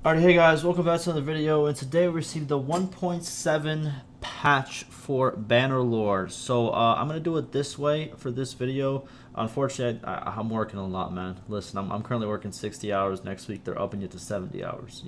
Alright, hey guys, welcome back to another video, and today we received the 1.7 patch for Bannerlord. So I'm gonna do it this way for this video. Unfortunately, I'm working a lot, man. Listen, I'm currently working 60 hours. Next week they're upping it to 70 hours.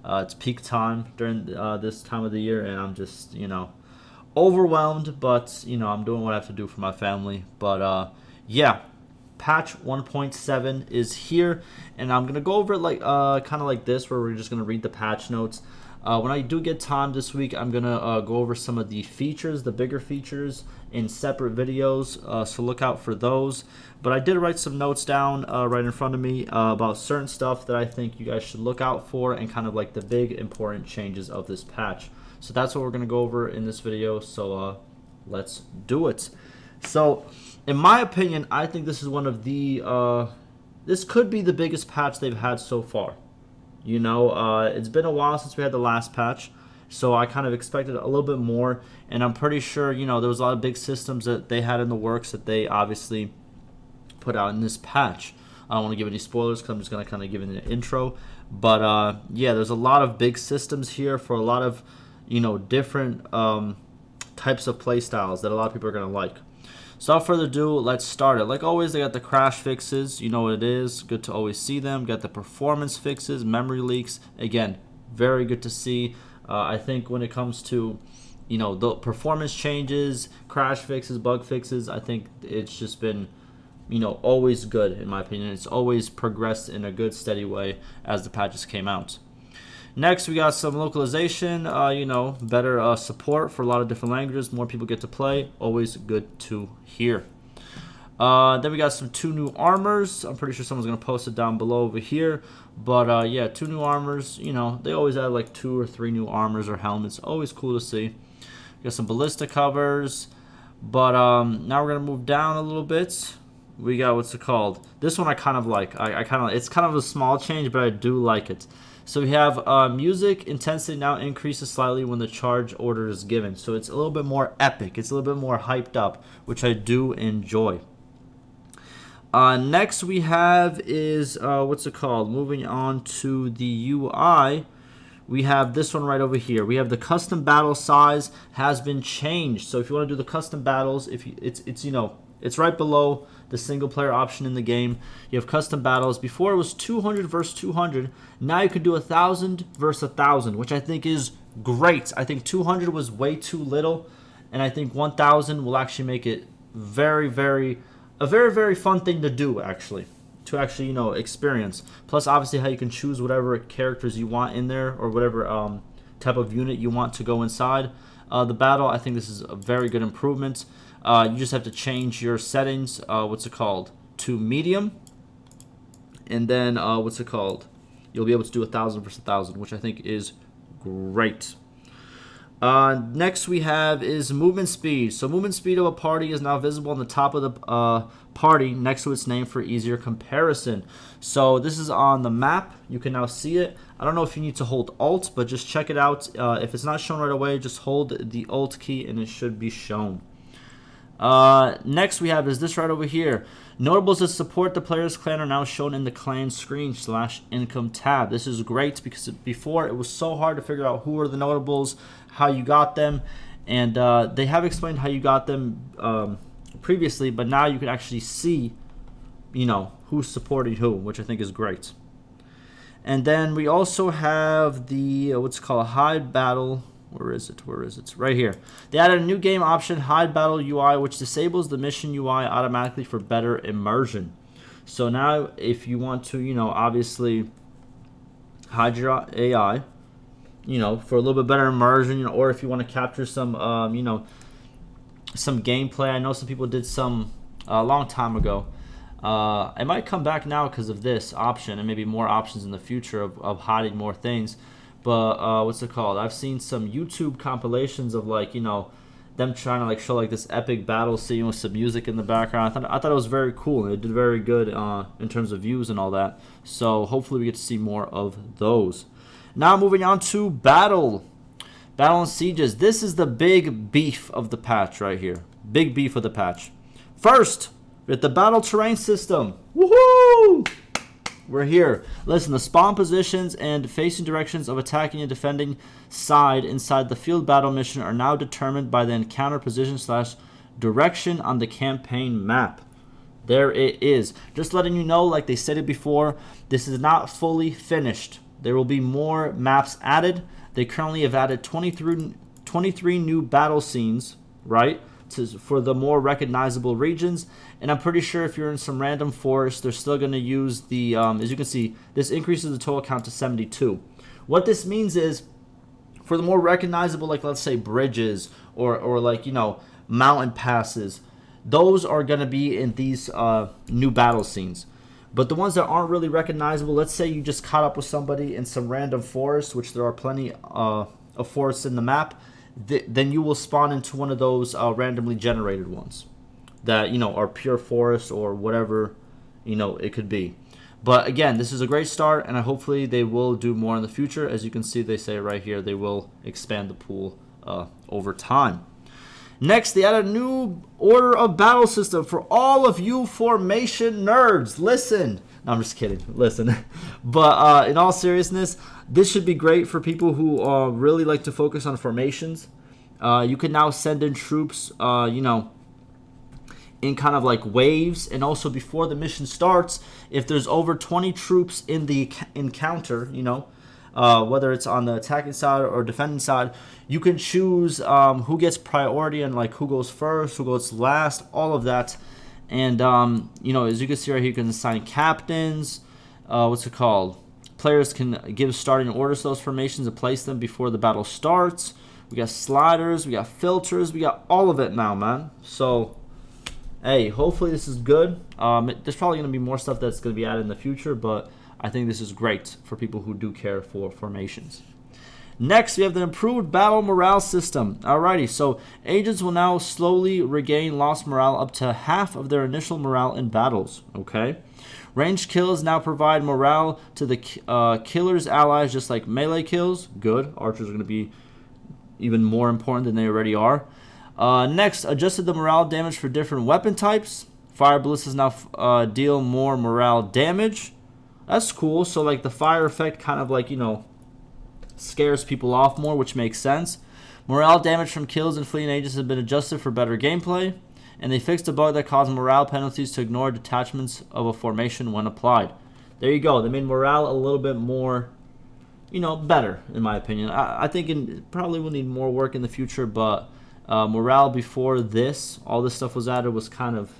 It's peak time during this time of the year, and I'm just overwhelmed. But I'm doing what I have to do for my family. But yeah. Patch 1.7 is here, and I'm gonna go over it like kind of like this, where we're just gonna read the patch notes. When I do get time this week, I'm gonna go over some of the features, the bigger features, in separate videos. So look out for those. But I did write some notes down right in front of me about certain stuff that I think you guys should look out for, and kind of like the big important changes of this patch. So that's what we're gonna go over in this video. So let's do it. So, in my opinion, I think this is one of the, this could be the biggest patch they've had so far. It's been a while since we had the last patch, so I kind of expected a little bit more, and I'm pretty sure, there was a lot of big systems that they had in the works that they obviously put out in this patch. I don't want to give any spoilers because I'm just going to kind of give it an intro, but yeah, there's a lot of big systems here for a lot of, different types of play styles that a lot of people are going to like. So without further ado, let's start it. Like always, they got the crash fixes. You know what it is. Good to always see them. Got the performance fixes, memory leaks. Again, very good to see. I think when it comes to, the performance changes, crash fixes, bug fixes, I think it's just been, always good in my opinion. It's always progressed in a good, steady way as the patches came out. Next, we got some localization, better support for a lot of different languages. More people get to play. Always good to hear. Then we got some 2 new armors. I'm pretty sure someone's going to post it down below over here. But, yeah, 2 new armors. They always add like 2 or 3 new armors or helmets. Always cool to see. We got some ballista covers. But now we're going to move down a little bit. We got, what's it called? This one I kind of like. It's kind of a small change, but I do like it. So we have music intensity now increases slightly when the charge order is given. So it's a little bit more epic. It's a little bit more hyped up, which I do enjoy. Next we have is, what's it called? Moving on to the UI. We have this one right over here. We have the custom battle size has been changed. So if you want to do the custom battles, it's right below the single player option in the game. You have custom battles. Before it was 200 versus 200. Now you can do 1,000 versus 1,000, which I think is great. I think 200 was way too little, and I think 1,000 will actually make it a very, very fun thing to do, actually. To actually, experience. Plus, obviously, how you can choose whatever characters you want in there, or whatever type of unit you want to go inside the battle. I think this is a very good improvement. You just have to change your settings, to medium. And then, you'll be able to do 1,000 versus 1,000, which I think is great. Next we have is movement speed. So movement speed of a party is now visible on the top of the party next to its name for easier comparison. So this is on the map. You can now see it. I don't know if you need to hold Alt, but just check it out. If it's not shown right away, just hold the Alt key and it should be shown. Next we have is this right over here. Notables that support the player's clan are now shown in the clan screen /income tab. This is great because before it was so hard to figure out who are the notables, how you got them, and they have explained how you got them previously, but now you can actually see, who's supporting who, which I think is great. And then we also have the hide battle. Where is it? It's right here. They added a new game option, Hide Battle UI, which disables the mission UI automatically for better immersion. So now if you want to, obviously hide your AI, for a little bit better immersion, or if you want to capture some, some gameplay. I know some people did some a long time ago. It might come back now because of this option, and maybe more options in the future of hiding more things. But I've seen some YouTube compilations of them trying to show this epic battle scene with some music in the background. I thought it was very cool, and it did very good in terms of views and all that. So hopefully we get to see more of those. Now moving on to battle and sieges. This is the big beef of the patch right here. Big beef of the patch. First, with the battle terrain system. Woohoo! We're here. Listen, the spawn positions and facing directions of attacking and defending side inside the field battle mission are now determined by the encounter position / direction on the campaign map. There it is. Just letting you know, like they said it before, this is not fully finished. There will be more maps added. They currently have added 23 new battle scenes, right, for the more recognizable regions. And I'm pretty sure if you're in some random forest, they're still going to use the, as you can see, this increases the total count to 72. What this means is, for the more recognizable, like let's say bridges or like, you know, mountain passes, those are going to be in these new battle scenes. But the ones that aren't really recognizable, let's say you just caught up with somebody in some random forest, which there are plenty of forests in the map, then you will spawn into one of those randomly generated ones that, you know, are pure forest or whatever, you know, it could be. But again, this is a great start, and hopefully they will do more in the future. As you can see, they say right here, they will expand the pool over time. Next, they added a new order of battle system for all of you formation nerds. Listen. No, I'm just kidding. Listen. But in all seriousness, this should be great for people who really like to focus on formations. You can now send in troops, you know, in kind of like waves. And also before the mission starts, if there's over 20 troops in the encounter, you know, whether it's on the attacking side or defending side, you can choose who gets priority and like who goes first, who goes last, all of that. And you know, as you can see right here, you can assign captains. What's it called? Players can give starting orders to those formations and place them before the battle starts. We got sliders, we got filters, we got all of it now, man. So hey, hopefully this is good. There's probably going to be more stuff that's going to be added in the future, but I think this is great for people who do care for formations. Next, we have the improved battle morale system. Alrighty, so agents will now slowly regain lost morale up to half of their initial morale in battles. Okay. Ranged kills now provide morale to the killer's allies, just like melee kills. Good. Archers are going to be even more important than they already are. Next, adjusted the morale damage for different weapon types. Fire ballistas now deal more morale damage. That's cool. So like the fire effect kind of like, you know, scares people off more, which makes sense. Morale damage from kills and fleeing agents has been adjusted for better gameplay. And they fixed a bug that caused morale penalties to ignore detachments of a formation when applied. There you go. They made morale a little bit more, you know, better, in my opinion. I think it probably will need more work in the future, but morale before this, all this stuff was added, was kind of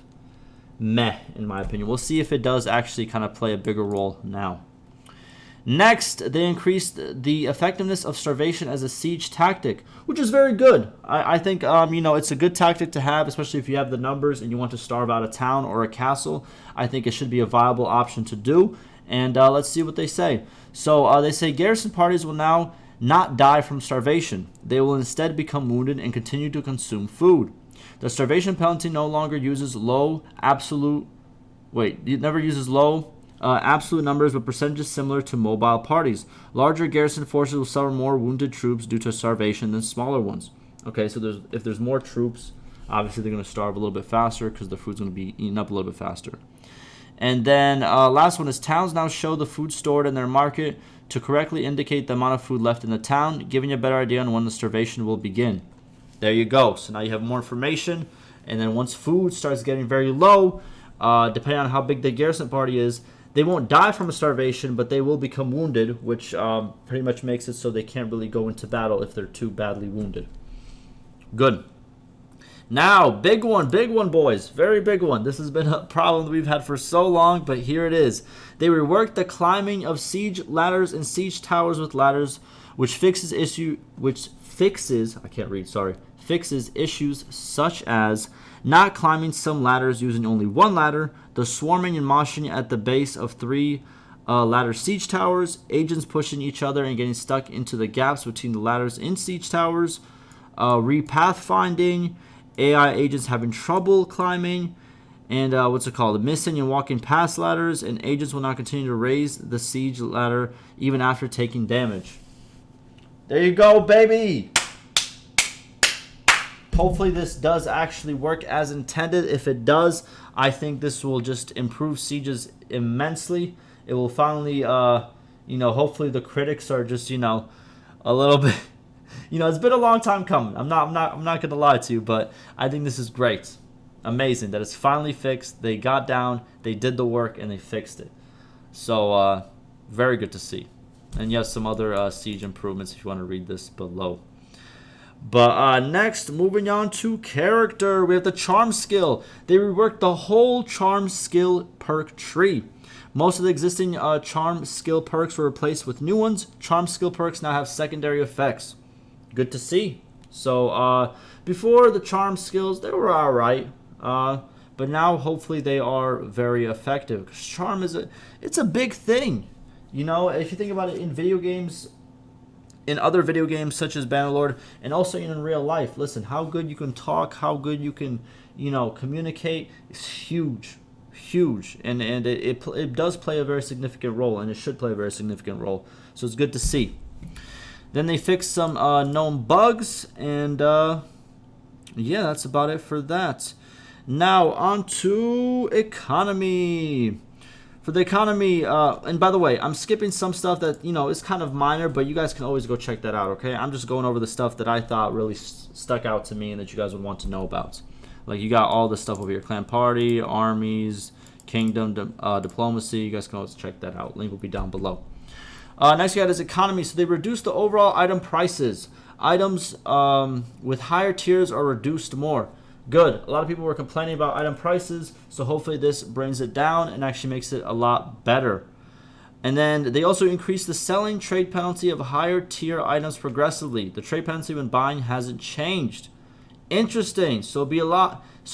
meh, in my opinion. We'll see if it does actually kind of play a bigger role now. Next, they increased the effectiveness of starvation as a siege tactic, which is very good. I think, you know, it's a good tactic to have, especially if you have the numbers and you want to starve out a town or a castle. I think it should be a viable option to do, and let's see what they say. So they say garrison parties will now not die from starvation. They will instead become wounded and continue to consume food. The starvation penalty no longer uses absolute numbers, but percentages similar to mobile parties. Larger garrison forces will suffer more wounded troops due to starvation than smaller ones. Okay, so if there's more troops, obviously they're going to starve a little bit faster because the food's going to be eaten up a little bit faster. And then last one is towns now show the food stored in their market to correctly indicate the amount of food left in the town, giving you a better idea on when the starvation will begin. There you go. So now you have more information, and then once food starts getting very low, depending on how big the garrison party is, they won't die from a starvation, but they will become wounded, which pretty much makes it so they can't really go into battle if they're too badly wounded. Good. Now, big one, boys. Very big one. This has been a problem that we've had for so long, but here it is. They reworked the climbing of siege ladders and siege towers with ladders, which fixes issues such as not climbing some ladders using only one ladder, the swarming and moshing at the base of 3 ladder siege towers, agents pushing each other and getting stuck into the gaps between the ladders in siege towers, repathfinding, AI agents having trouble climbing, and missing and walking past ladders, and agents will not continue to raise the siege ladder even after taking damage. There you go, baby! Hopefully this does actually work as intended. If it does, I think this will just improve sieges immensely. it will finally, you know, hopefully the critics are just, you know, a little bit. You know, it's been a long time coming. I'm not gonna lie to you, but I think this is great, amazing that it's finally fixed. They got down, they did the work, and they fixed it. So very good to see. And yes, some other siege improvements if you want to read this below. But next, moving on to character, we have the charm skill. They reworked the whole charm skill perk tree. Most of the existing charm skill perks were replaced with new ones. Charm skill perks now have secondary effects. Good to see. So before the charm skills, they were alright. But now hopefully they are very effective. Charm it's a big thing. You know, if you think about it in video games, in other video games such as Bannerlord, and also in real life, listen, how good you can talk, how good you can, you know, communicate is huge. Huge. And it does play a very significant role, and it should play a very significant role. So it's good to see. Then they fixed some known bugs, and yeah, that's about it for that. Now on to economy. For the economy, and by the way, I'm skipping some stuff that, you know, is kind of minor, but you guys can always go check that out, okay? I'm just going over the stuff that I thought really stuck out to me and that you guys would want to know about. Like, you got all this stuff over here: clan party, armies, kingdom, diplomacy. You guys can always check that out. Link will be down below. Next, you got is economy. So they reduced the overall item prices. Items with higher tiers are reduced more. Good. A lot of people were complaining about item prices, so hopefully this brings it down and actually makes it a lot better. And then they also increased the selling trade penalty of higher tier items progressively. The trade penalty when buying hasn't changed. Interesting. So it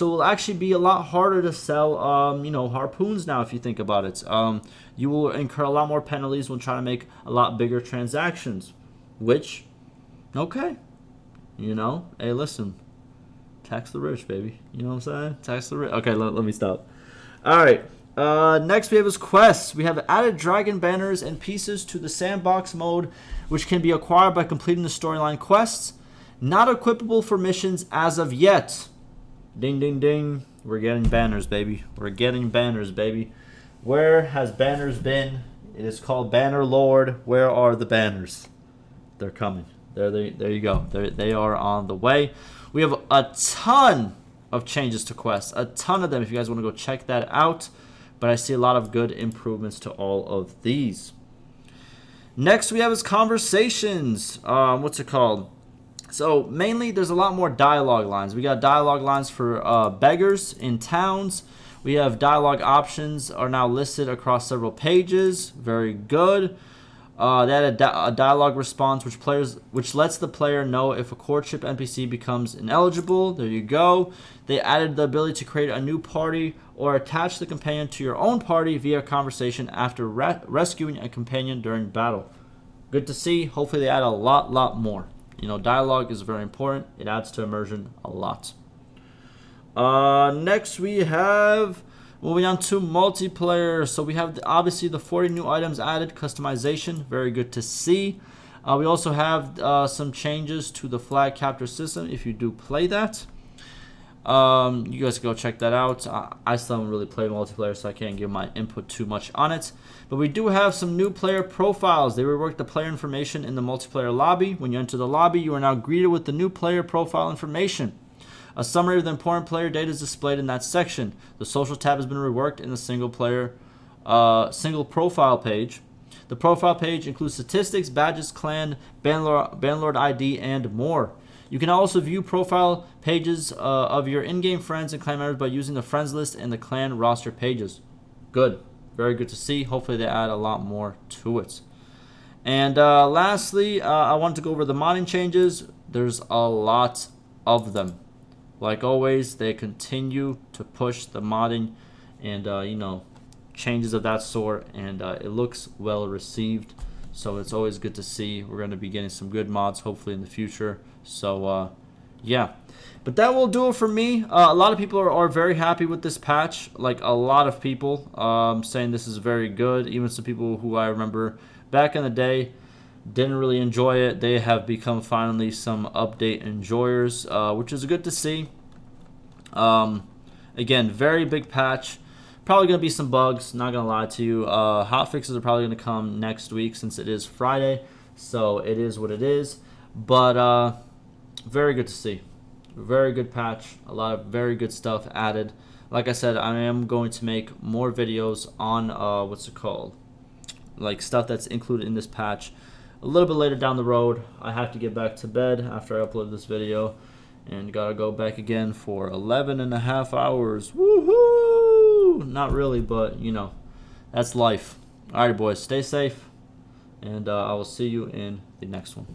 will actually be a lot harder to sell, you know, harpoons now if you think about it. You will incur a lot more penalties when trying to make a lot bigger transactions. Which, okay, you know, hey, listen. Tax the rich, baby. You know what I'm saying? Tax the rich. Okay, let me stop. All right. Next, we have is quests. We have added dragon banners and pieces to the sandbox mode, which can be acquired by completing the storyline quests. Not equipable for missions as of yet. Ding, ding, ding. We're getting banners, baby. We're getting banners, baby. Where has banners been? It is called Bannerlord. Where are the banners? They're coming. There you go. They are on the way. We have a ton of changes to quests, a ton of them if you guys want to go check that out. But I see a lot of good improvements to all of these. Next we have is conversations. What's it called? So mainly there's a lot more dialogue lines. We got dialogue lines for beggars in towns. We have dialogue options are now listed across several pages. Very good. They had a dialogue response which lets the player know if a courtship NPC becomes ineligible. There you go. They added the ability to create a new party or attach the companion to your own party via conversation after rescuing a companion during battle. Good to see. Hopefully they add a lot more. You know, dialogue is very important. It adds to immersion a lot. Next we have... Moving on to multiplayer, so we have obviously the 40 new items added, customization, very good to see. We also have some changes to the flag capture system if you do play that. You guys can go check that out. I still haven't really played multiplayer, so I can't give my input too much on it. But we do have some new player profiles. They reworked the player information in the multiplayer lobby. When you enter the lobby, you are now greeted with the new player profile information. A summary of the important player data is displayed in that section. The social tab has been reworked in the single profile page. The profile page includes statistics, badges, clan, Bannerlord ID, and more. You can also view profile pages of your in-game friends and clan members by using the friends list and the clan roster pages. Good. Very good to see. Hopefully they add a lot more to it. And lastly, I wanted to go over the modding changes. There's a lot of them. Like always, they continue to push the modding and, you know, changes of that sort. And it looks well received. So it's always good to see. We're going to be getting some good mods, hopefully, in the future. So, yeah. But that will do it for me. A lot of people are very happy with this patch. Like, a lot of people saying this is very good. Even some people who I remember back in the day didn't really enjoy it. They have become finally some update enjoyers, which is good to see. Again, very big patch. Probably going to be some bugs, not going to lie to you. Hot fixes are probably going to come next week since it is Friday. So it is what it is. But very good to see. Very good patch. A lot of very good stuff added. Like I said, I am going to make more videos on, what's it called? Like stuff that's included in this patch a little bit later down the road. I have to get back to bed after I upload this video. And gotta go back again for 11.5 hours. Woohoo! Not really, but you know, that's life. Alright, boys, stay safe, and I will see you in the next one.